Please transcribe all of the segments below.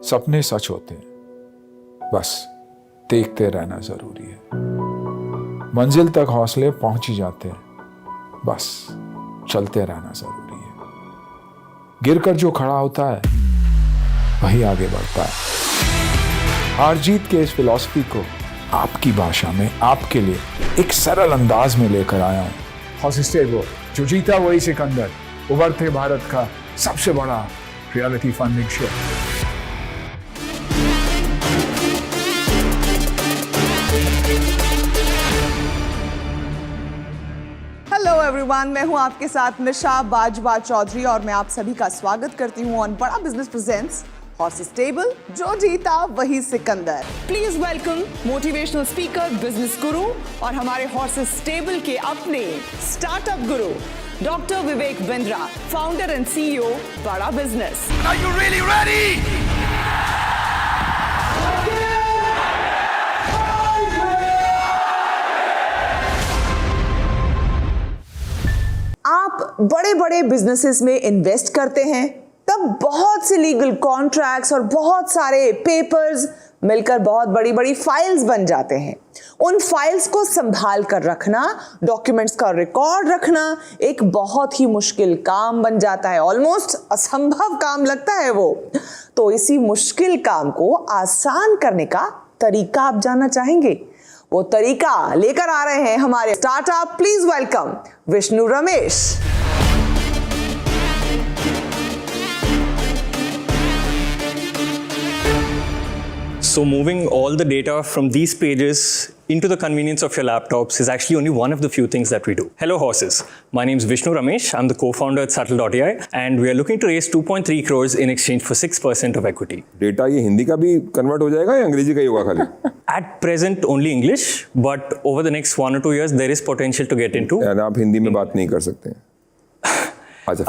सपने सच होते हैं, बस देखते रहना जरूरी है। मंजिल तक हौसले पहुंच ही जाते हैं, बस चलते रहना जरूरी है। गिरकर जो खड़ा होता है वही आगे बढ़ता है। हार जीत के इस फिलॉसफी को आपकी भाषा में आपके लिए एक सरल अंदाज में लेकर आया हूं। हॉस्टेबल, जो जीता वही सिकंदर, उभरते भारत का सबसे बड़ा reality funding show. Hello everyone, मैं हूं आपके साथ निशा बाजवा चौधरी और मैं आप सभी का स्वागत करती हूं ऑन बड़ा बिजनेस प्रेजेंट्स हॉस्टेबल, जो जीता वही Sikandar. Please welcome motivational speaker, business गुरु और हमारे हॉस्टेबल के अपने startup Guru doctor Vivek Bindra, founder and CEO बड़ा business. Are you really ready? आप बड़े बड़े बिजनेसेस में इन्वेस्ट करते हैं, तब बहुत से लीगल कॉन्ट्रैक्ट्स और बहुत सारे पेपर्स मिलकर बहुत बड़ी बड़ी फाइल्स बन जाते हैं। उन फाइल्स को संभाल कर रखना, डॉक्यूमेंट्स का रिकॉर्ड रखना एक बहुत ही मुश्किल काम बन जाता है, ऑलमोस्ट असंभव काम लगता है वो। तो इसी मुश्किल काम को आसान करने का तरीका आप जानना चाहेंगे? वो तरीका लेकर आ रहे हैं हमारे startup. Please welcome Vishnu Ramesh. So moving all the data from these pages into the convenience of your laptops is actually only one of the few things that we do. Hello horses, my name is Vishnu Ramesh. I'm the co-founder at Subtle.ai and we are looking to raise 2.3 crores in exchange for 6% of equity. Data ये हिंदी का भी convert हो जाएगा या अंग्रेजी का ही होगा खाली? At present only English, but over the next 1 or 2 years there is potential to get into. यार आप हिंदी में बात नहीं कर सकते हैं।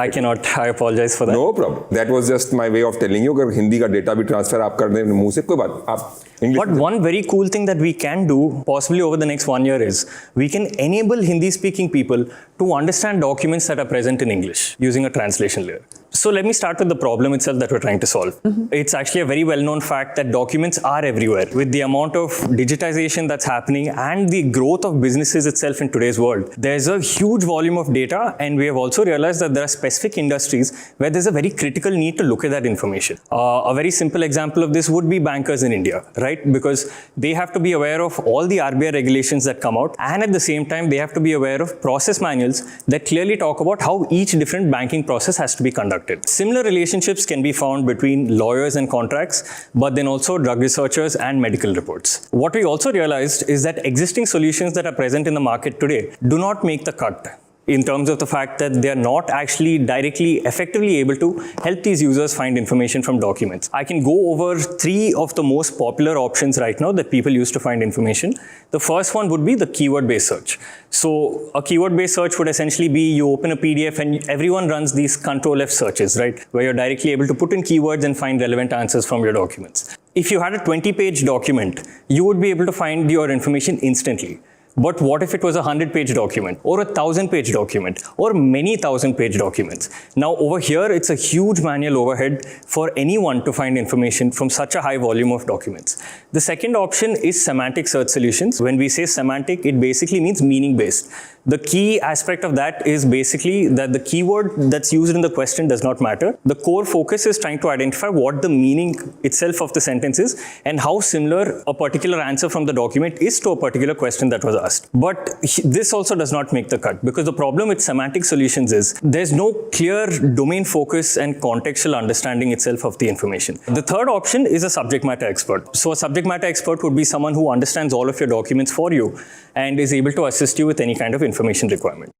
I cannot, I apologize for that. No problem. That was just my way of telling you. अगर हिंदी का डेटा भी ट्रांसफर आप कर दें मुंह से, कोई बात, आप English But one very cool thing that we can do possibly over the next 1 year is we can enable Hindi speaking people to understand documents that are present in English using a translation layer. So let me start with the problem itself that we're trying to solve. It's actually a very well-known fact that documents are everywhere. With the amount of digitization that's happening and the growth of businesses itself in today's world, there's a huge volume of data, and we have also realized that there are specific industries where there's a very critical need to look at that information. A very simple example of this would be bankers in India, right? Because they have to be aware of all the RBI regulations that come out, and at the same time, they have to be aware of process manuals that clearly talk about how each different banking process has to be conducted. Similar relationships can be found between lawyers and contracts, but then also drug researchers and medical reports. What we also realized is that existing solutions that are present in the market today do not make the cut, in terms of the fact that they are not actually directly, effectively able to help these users find information from documents. I can go over 3 of the most popular options right now that people use to find information. The first one would be the keyword-based search. So a keyword-based search would essentially be you open a PDF and everyone runs these Control-F searches, right? Where you're directly able to put in keywords and find relevant answers from your documents. If you had a 20-page document, you would be able to find your information instantly. But what if it was a 100-page document or a 1,000-page document or many 1,000-page documents? Now over here, it's a huge manual overhead for anyone to find information from such a high volume of documents. The second option is semantic search solutions. When we say semantic, it basically means meaning-based. The key aspect of that is basically that the keyword that's used in the question does not matter. The core focus is trying to identify what the meaning itself of the sentence is and how similar a particular answer from the document is to a particular question that was asked. But this also does not make the cut, because the problem with semantic solutions is there's no clear domain focus and contextual understanding itself of the information. The third option is a subject matter expert. So a subject matter expert would be someone who understands all of your documents for you and is able to assist you with any kind of information requirement.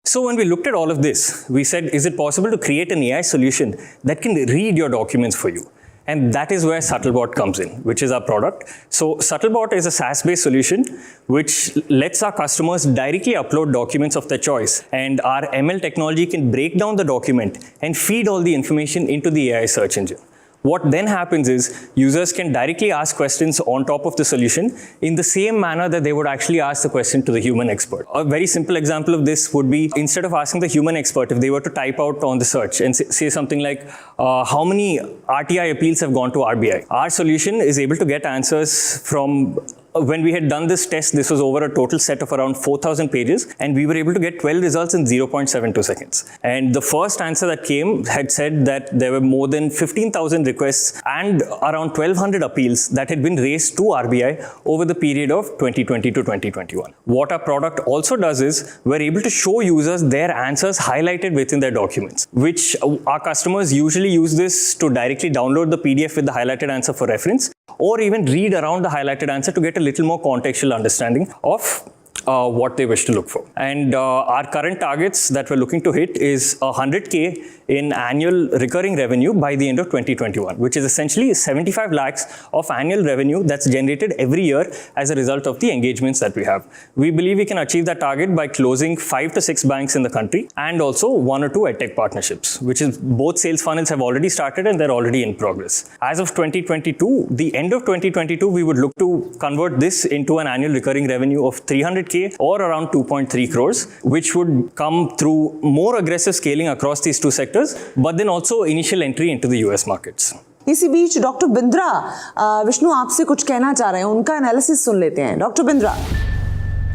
So when we looked at all of this, we said, is it possible to create an AI solution that can read your documents for you? And that is where Subtlebot comes in, which is our product. So Subtlebot is a SaaS-based solution which lets our customers directly upload documents of their choice. And our ML technology can break down the document and feed all the information into the AI search engine. What then happens is users can directly ask questions on top of the solution in the same manner that they would actually ask the question to the human expert. A very simple example of this would be, instead of asking the human expert, if they were to type out on the search and say something like, how many RTI appeals have gone to RBI? Our solution is able to get answers from when we had done this test, this was over a total set of around 4,000 pages, and we were able to get 12 results in 0.72 seconds. And the first answer that came had said that there were more than 15,000 requests and around 1,200 appeals that had been raised to RBI over the period of 2020 to 2021. What our product also does is we're able to show users their answers highlighted within their documents, which our customers usually use this to directly download the PDF with the highlighted answer for reference, or even read around the highlighted answer to get a little more contextual understanding of what they wish to look for. And our current targets that we're looking to hit is 100K in annual recurring revenue by the end of 2021, which is essentially 75 lakhs of annual revenue that's generated every year as a result of the engagements that we have. We believe we can achieve that target by closing 5 to 6 banks in the country and also 1 or 2 edtech partnerships, which is both sales funnels have already started and they're already in progress. As of 2022, the end of 2022, we would look to convert this into an annual recurring revenue of 300K or around 2.3 crores, which would come through more aggressive scaling across these two sectors, but then also initial entry into the US markets. इसी बीच doctor Bindra, Vishnu आपसे कुछ कहना चाह रहे हैं, उनका analysis सुन लेते हैं. डॉक्टर बिंद्रा.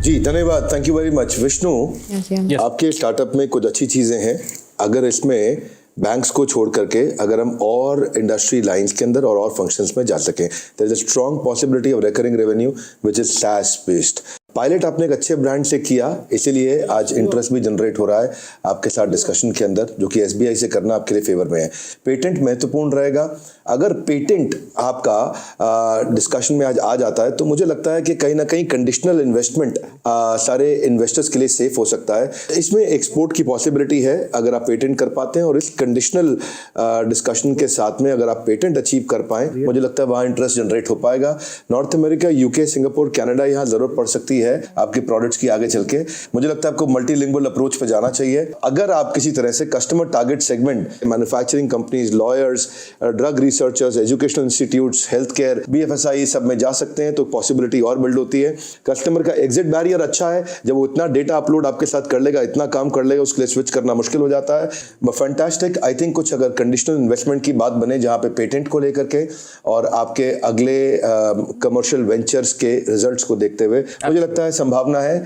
जी धन्यवाद, thank you very much. Vishnu, आपके स्टार्टअप में कुछ अच्छी चीज़ें हैं. अगर इसमें बैंक्स को छोड़ करके अगर हम और इंडस्ट्री लाइंस के अंदर और फंक्शंस में जा सकें, there is a strong possibility of recurring revenue which is SaaS based. Pilot आपने एक अच्छे ब्रांड से किया, इसीलिए आज इंटरेस्ट भी जनरेट हो रहा है आपके साथ डिस्कशन के अंदर, जो कि SBI से करना आपके लिए फेवर में है. पेटेंट महत्वपूर्ण रहेगा. अगर पेटेंट आपका डिस्कशन में आज आ जाता है तो मुझे लगता है कि कहीं ना कहीं कंडीशनल इन्वेस्टमेंट सारे इन्वेस्टर्स के लिए सेफ हो सकता है. इसमें एक्सपोर्ट की पॉसिबिलिटी है अगर आप पेटेंट कर पाते हैं, और इस कंडीशनल डिस्कशन के साथ में अगर आप पेटेंट अचीव कर पाएं, मुझे लगता है वहाँ इंटरेस्ट जनरेट हो पाएगा. North America, UK, Singapore, Canada, यहाँ जरूरत पड़ सकती है आपके प्रोडक्ट्स की आगे चल के. मुझे लगता है आपको मल्टीलिंगुअल अप्रोच पे जाना चाहिए. अगर आप किसी तरह से customer target segment, manufacturing companies, lawyers, drug researchers, educational institutes, health care, BFSI सब में जा सकते हैं तो पॉसिबिलिटी और बिल्ड होती है. कस्टमर का एग्जिट बैरियर अच्छा है. जब वो इतना डेटा अपलोड आपके साथ कर लेगा, इतना काम कर लेगा, उसके लिए स्विच करना मुश्किल हो जाता है. फैंटास्टिक. आई थिंक कुछ अगर कंडीशनल इन्वेस्टमेंट की बात बने जहां पे पेटेंट को लेकर के और आपके अगले कमर्शियल वेंचर्स के रिजल्ट्स को देखते हुए मुझे लगता है संभावना है.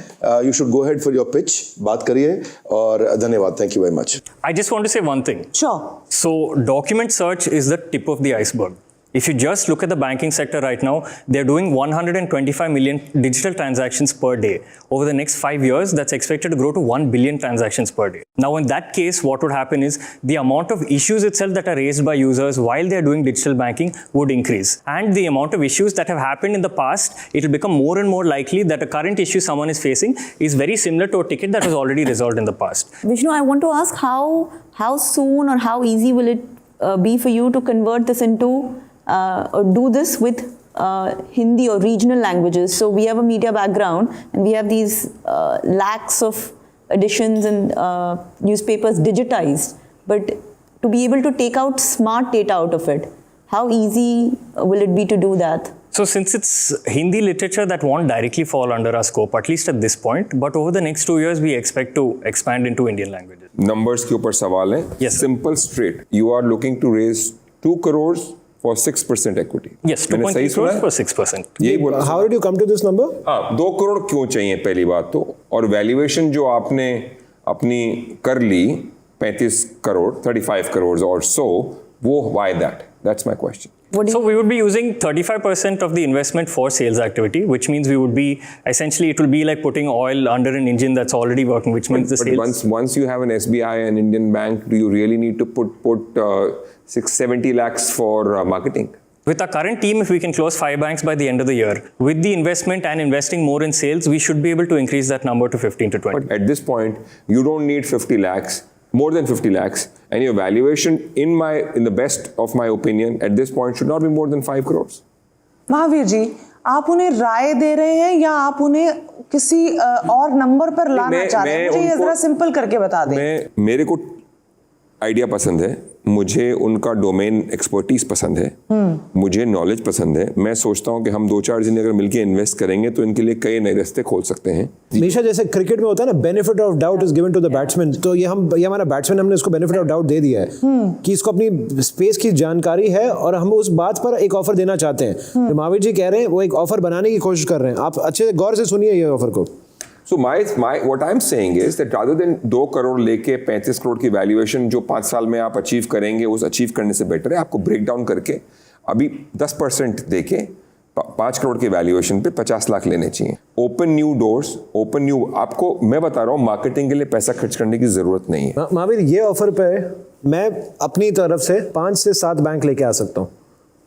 You should go ahead for your pitch. बात करिए और धन्यवाद. Thank you very much. I just want to say one thing. Sure. So document search is the tip of the iceberg. If you just look at the banking sector right now, they're doing 125 million digital transactions per day. Over the next 5 years, that's expected to grow to 1 billion transactions per day. Now, in that case, what would happen is the amount of issues itself that are raised by users while they're doing digital banking would increase. And the amount of issues that have happened in the past, it will become more and more likely that a current issue someone is facing is very similar to a ticket that was already resolved in the past. Vishnu, I want to ask how soon or how easy will it be for you to convert this into or do this with Hindi or regional languages? So we have a media background and we have these lakhs of editions and newspapers digitized, but to be able to take out smart data out of it, how easy will it be to do that? So since it's Hindi literature that won't directly fall under our scope, at least at this point, but over the next 2 years, we expect to expand into Indian languages. Numbers के ऊपर सवाल है. Yes, sir. Simple, straight. You are looking to raise 2 crores for 6% equity. Yes, 2.3 crores for 6%. यही बोला. How did you come to this number? हाँ, 2 करोड़ क्यों चाहिए पहली बात तो, और वैल्यूएशन जो आपने अपनी कर ली 35 करोड़ 35 करोड़ और सो, वो why that? That's my question. So we would be using 35% of the investment for sales activity, which means we would be essentially, it will be like putting oil under an engine that's already working, which means the sales. Once you have an SBI and Indian bank, do you really need to put 670 lakhs for marketing? With our current team, if we can close 5 banks by the end of the year, with the investment and investing more in sales, we should be able to increase that number to 15 to 20. But at this point, you don't need 50 lakhs, more than 50 lakhs, and your valuation, in the best of my opinion, at this point, should not be more than 5 crores. Mahavir ji, आप उन्हें राय दे रहे हैं या आप उन्हें किसी और number पर लाना चाह रहे हैं? मुझे ये जरा सिंपल करके बता दें. मेरे को आइडिया पसंद है, मुझे उनका डोमेन एक्सपर्टीज पसंद है, मुझे नॉलेज पसंद है। मैं सोचता हूँ कि हम 2-4 जने अगर मिलकर इन्वेस्ट करेंगे तो इनके लिए कई नए रास्ते खोल सकते हैं। निशा, जैसे क्रिकेट में होता है ना, benefit of doubt is given to the batsman, तो ये हमारा बैट्समैन, हमने इसको बेनिफिट ऑफ डाउट दे दिया है कि इसको अपनी स्पेस की जानकारी है और हम उस बात पर एक ऑफर देना चाहते हैं। तो महावीर जी कह रहे हैं वो एक ऑफर बनाने की कोशिश कर रहे हैं, आप अच्छे गौर से सुनिए ये ऑफर को। So what I'm saying is that rather than 2 crore लेके 35 करोड़ की वैल्यूएशन जो 5 साल में आप अचीव करेंगे, उस अचीव करने से बेटर है आपको ब्रेक डाउन करके अभी 10% देके 5 करोड़ की वैल्यूएशन पे 50 लाख लेने चाहिए। Open new doors, open new, आपको मैं बता रहा हूँ मार्केटिंग के लिए पैसा खर्च करने की जरूरत नहीं है। महावीर, ये ऑफर पे मैं अपनी तरफ से 5 से 7 बैंक लेके आ सकता हूँ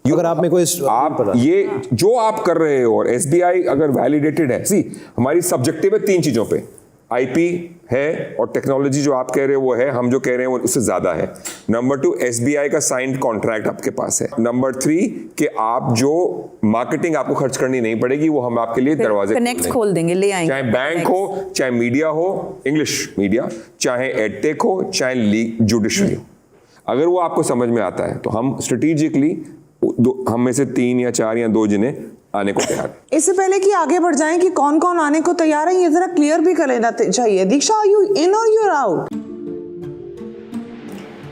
अगर आप में कोई आप ये जो आप कर रहे हो और एसबीआई अगर वैलिडेटेड है, सी हमारी सब्जेक्टिव है 3 चीजों पे, आईपी है और टेक्नोलॉजी जो आप कह रहे हो वो है, हम जो कह रहे हैं वो उससे ज्यादा है। नंबर 2, एसबीआई का साइंड कॉन्ट्रैक्ट आपके पास है। नंबर 3 कि आप जो मार्केटिंग आपको खर्च करनी नहीं पड़ेगी, वो हम आपके लिए दरवाजे कनेक्ट खोल देंगे, ले आएंगे। चाहे बैंक हो, चाहे मीडिया हो, इंग्लिश मीडिया, चाहे एडटेक हो, चाहे जुडिशरी हो, अगर वो आपको समझ में आता है तो हम स्ट्रेटेजिकली हम में से 3 या 4 या 2 जने आने को तैयार। इससे पहले कि आगे बढ़ जाएं कि कौन कौन आने को तैयार है, ये जरा क्लियर भी कर लेना चाहिए। दीक्षा, are you in or you are out?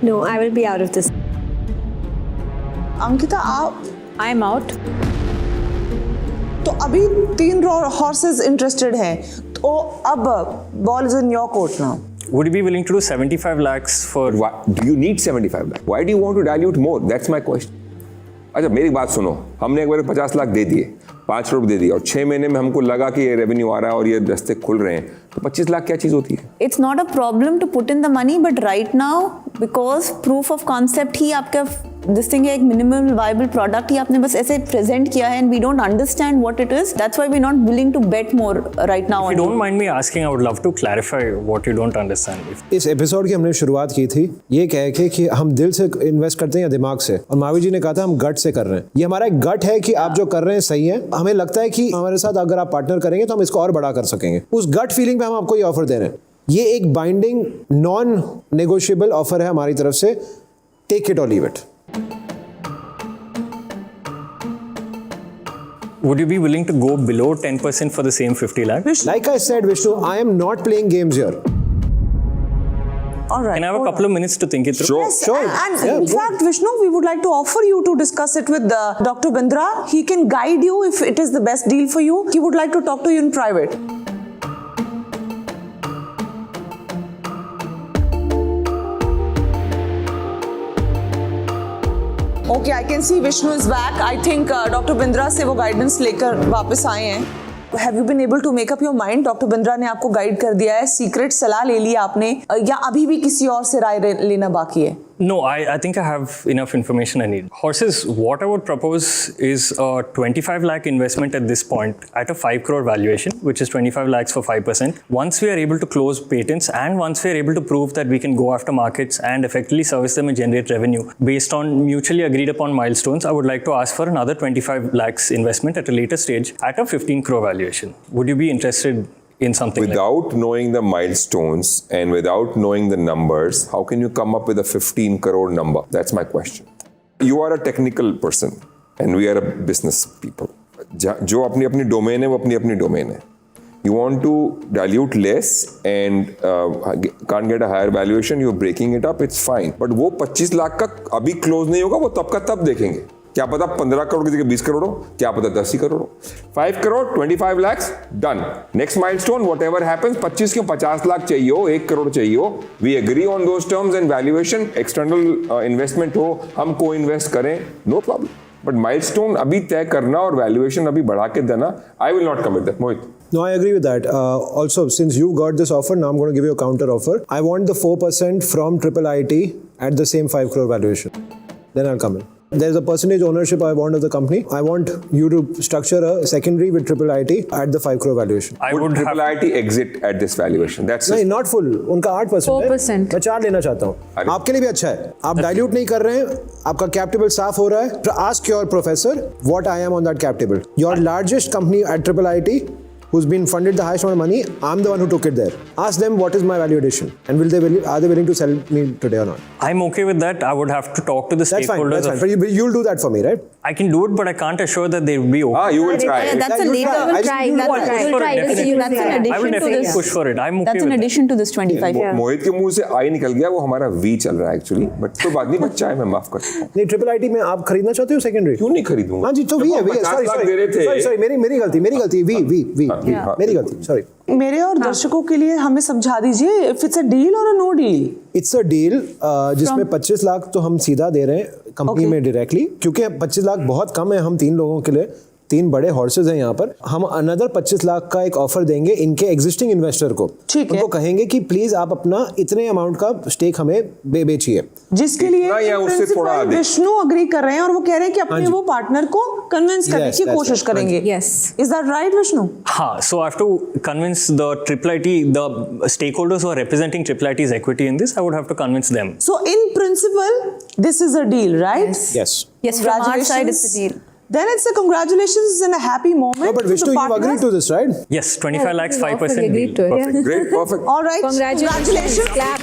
No, I will be out of this. Ankita, आप? I am out. तो अभी 3 हॉर्सेस इंटरेस्टेड हैं, तो अब ball is in your court now. Would you be willing to do 75 lakhs for? Why, do you need 75 lakh? Why do you want to dilute more? That's my question. अच्छा, मेरी बात सुनो, हमने एक बार 50 लाख दे दिए, 5 करोड़ दे दिए और 6 महीने में हमको लगा कि ये रेवेन्यू आ रहा है और ये रास्ते खुल रहे हैं, तो 25 लाख क्या चीज होती है? It's not a problem to put in the money, but right now because proof of concept ही आपका this thing है, एक minimum viable product ही आपने बस ऐसे present किया है and we don't understand what it is. That's why we're not willing to bet more right now. If you don't mind me asking, I would love to clarify what you don't understand. इस episode की हमने शुरुआत की थी ये कह के कि हम दिल से इन्वेस्ट करते हैं या दिमाग से, और महावीर जी ने कहा था हम गट से कर रहे हैं। ये हमारा एक गट है कि आप जो कर रहे हैं सही है, हमें लगता है कि हमारे साथ अगर आप पार्टनर करेंगे तो हम इसको और बड़ा कर सकेंगे। उस गट फीलिंग पे हम आपको ये ऑफर दे रहे हैं। ये एक बाइंडिंग नॉन नेगोशिएबल ऑफर है हमारी तरफ से, टेक इट और leave it. Would you be willing to go below 10% for the same 50 lakh? Like I said, Vishnu, I am not playing games here. All right. Can I have a couple of minutes to think it through? Sure. Yes, Sure. and Yeah, in go fact, Vishnu, we would like to offer you to discuss it with Dr. Bindra. He can guide you if it is the best deal for you. He would like to talk to you in private. Okay, I can see Vishnu is back. I think Dr. Bindra से वो guidance लेकर वापस आए हैं. Have you been able to make up your mind? Doctor Bindra ने आपको guide कर दिया है, सीक्रेट सलाह ले ली आपने, या अभी भी किसी और से राय लेना बाकी है? No, I think I have enough information I need. Horses, what I would propose is a 25 lakh investment at this point at a 5 crore valuation, which is 25 lakhs for 5%. Once we are able to close patents and once we are able to prove that we can go after markets and effectively service them and generate revenue based on mutually agreed upon milestones, I would like to ask for another 25 lakhs investment at a later stage at a 15 crore valuation. Would you be interested in something Without knowing the milestones and without knowing the numbers, how can you come up with a 15 crore number? That's my question. You are a technical person and we are a business people. जो अपनी अपनी domain है वो अपनी अपनी domain है. You want to dilute less and can't get a higher valuation, you're breaking it up, it's fine. But वो 25 लाख का अभी क्लोज नहीं होगा, वो तब का तब देखेंगे. क्या पता 15 करोड़ की जगह 20 करोड़ हो, क्या पता 10 ही करोड़ हो. 5 crore 25 lakhs done. Next milestone whatever happens, 25 क्यों 50 लाख चाहिए हो, 1 करोड़ चाहिए हो, we agree on those terms and valuation, external investment हो, हम को इन्वेस्ट करें, नो प्रॉब्लम. बट माइलस्टोन अभी तय करना और वैल्यूएशन अभी बढ़ा के देना, I will not commit that. Mohit. No, I agree with that. Also, since you got this offer, now I'm going to give you a counter offer. I want the 4% from Triple IT at the same 5 crore valuation. Then I'll come in. There's a percentage ownership I want of the company. I want you to structure a secondary with Triple IT at the 5 crore valuation. I would Triple IT exit at this valuation. That's नहीं, not full. उनका 8% 4%. मैं 4 लेना चाहता हूँ. आपके लिए भी अच्छा है. आप डाइल्यूट नहीं कर रहे हैं. आपका कैप टेबल साफ हो रहा है. So ask your professor what I am on that cap table. Your largest company at Triple IT who's been funded the highest amount of money, I'm the one who took it there. Ask them what is my value addition and are they willing to sell me today or not? I'm okay with that. I would have to talk to the stakeholders. That's fine. But you'll do that for me, right? I can do it, but I can't assure that they will be okay. You will try. Yeah, that's a you later. try. Try. That's an addition I will to definitely this. push for it. I'm okay That's with an that. addition to this 25. मोहित के मुंह से आई निकल गया, वो हमारा we चल रहा है एक्चुअली, बट कोई बात नहीं, बच्चा है, मैं माफ करता हूँ। नहीं, ट्रिपल आईटी में आप खरीदना चाहते हो सेकेंडरी? क्यों नहीं खरीदूंगा? हाँ जी, तो वी है, 50 लाख दे रहे थे। सॉरी, मेरी गलती, मेरी गलती, सॉरी। मेरे और दर्शकों के लिए हमें समझा दीजिए, if it's a deal or a no deal. It's a deal जिसमें 25 लाख तो हम सीधा दे रहे हैं कंपनी में डायरेक्टली, क्योंकि 25 लाख बहुत कम है हम 3 लोगों के लिए, 3 बड़े हॉर्सेस हैं यहाँ पर। हम अनदर 25 लाख का एक ऑफर देंगे इनके एग्जिस्टिंग इन्वेस्टर को। उनको कहेंगे कि प्लीज आप अपना इतने अमाउंट का स्टेक हमें बेचिए, जिसके लिए उससे थोड़ा अधिक विष्णु अग्री कर रहे हैं और वो कह रहे हैं कि अपने वो पार्टनर को कन्विंस करने की कोशिश करेंगे। Yes. Is that right, Vishnu? हाँ, so I have to convince the Triple IT, the stakeholders who are representing Triple IT's equity in this. I would have to convince them. So in principle, this is a deal, right? yes. Yes, from our side, it's a deal. Then it's a congratulations and a happy moment. No, but to Vishnu, the you've agreed partners. to this, right? Yes, 25 lakhs, 5% agreed deal. to it. Perfect. Great, perfect. All right. Congratulations. Clap.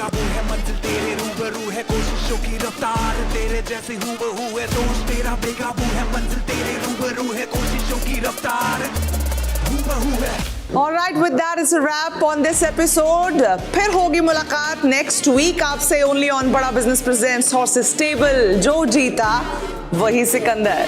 All right, with that is a wrap on this episode. फिर होगी मुलाकात next week आपसे only on बड़ा business presents Horses Stable। जो जीता वही सिकंदर।